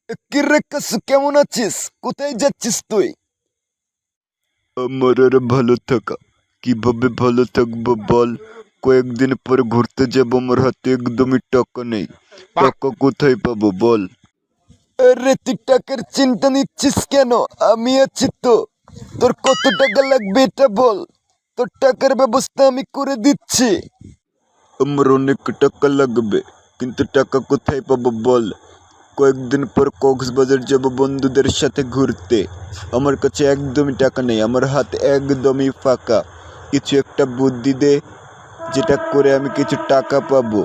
কিরে কাসু, কেমন আছিস? কোথায় যাচ্ছিস তুই? আমার আর ভালো থাকা, কিভাবে ভালো থাকবো বল? কয়েকদিন পর ঘুরতে যাব, আমার হাতে একদমই টাকা নেই। টাকা কোথায় পাবো বল? আরে তুই টাকার চিন্তা নিচ্ছিস কেন? আমি আছি তো। তোর কত টাকা লাগবে এটা বল, তোর টাকার ব্যবস্থা আমি করে দিচ্ছি। আমার অনেক টাকা লাগবে, কিন্তু টাকা কোথায় পাবো বল? কয়েকদিন পর কক্সবাজার যাব বন্ধুদের সাথে ঘুরতে। আমার কাছে একদমই টাকা নেই, আমার হাত একদমই ফাঁকা। কিছু একটা বুদ্ধি দে, যেটা করে আমি কিছু টাকা পাবো।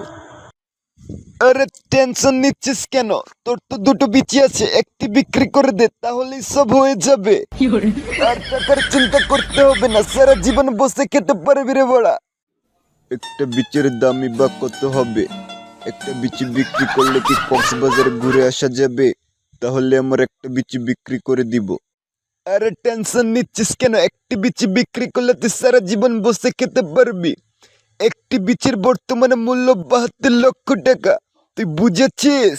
আরে টেনশন নিচ্ছিস কেন? তোর তো দুটো বিচি আছে, একটি বিক্রি করে দে, তাহলেই সব হয়ে যাবে। আর টাকার চিন্তা করতে হবে না, সারা জীবন বসে খেতে পারবি রে বড়া। একটা বিচের দামই বা কত হবে? একটা বিচি বিক্রি করলে কি কক্সবাজার ঘুরে আসা যাবে? তাহলে আমার একটা বিচি বিক্রি করে দিব। আরে টেনশন নিচ্ছিস কেন? একটি বিচি বিক্রি করলে তুই সারা জীবন বসে খেতে পারবি। একটি বিচির বর্তমানে মূল্য 72 লক্ষ টাকা, তুই বুঝেছিস?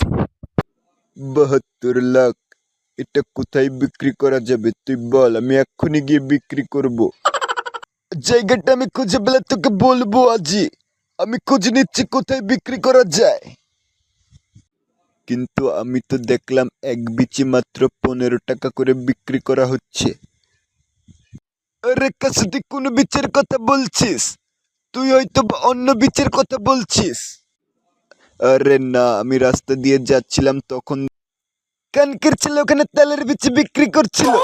72 লাখ? এটা কোথায় বিক্রি করা যাবে তুই বল, আমি এক্ষুনি গিয়ে বিক্রি করব। জায়গাটা আমি খুঁজে পেলে তোকে বলবো আজই। আমি খোঁজ নিচ্ছি কোথায় বিক্রি করা যায়। কিন্তু আমি তো দেখলাম এক বিচি মাত্র 15 টাকা করে বিক্রি করা হচ্ছে। আরে কাছে তুই কোন বিচের কথা বলছিস? তুই হয়তো বা অন্য বিচের কথা বলছিস। আরে না, আমি রাস্তা দিয়ে যাচ্ছিলাম তখন। কানকের ছেলে ওখানে তেলের বিচি বিক্রি করছিল।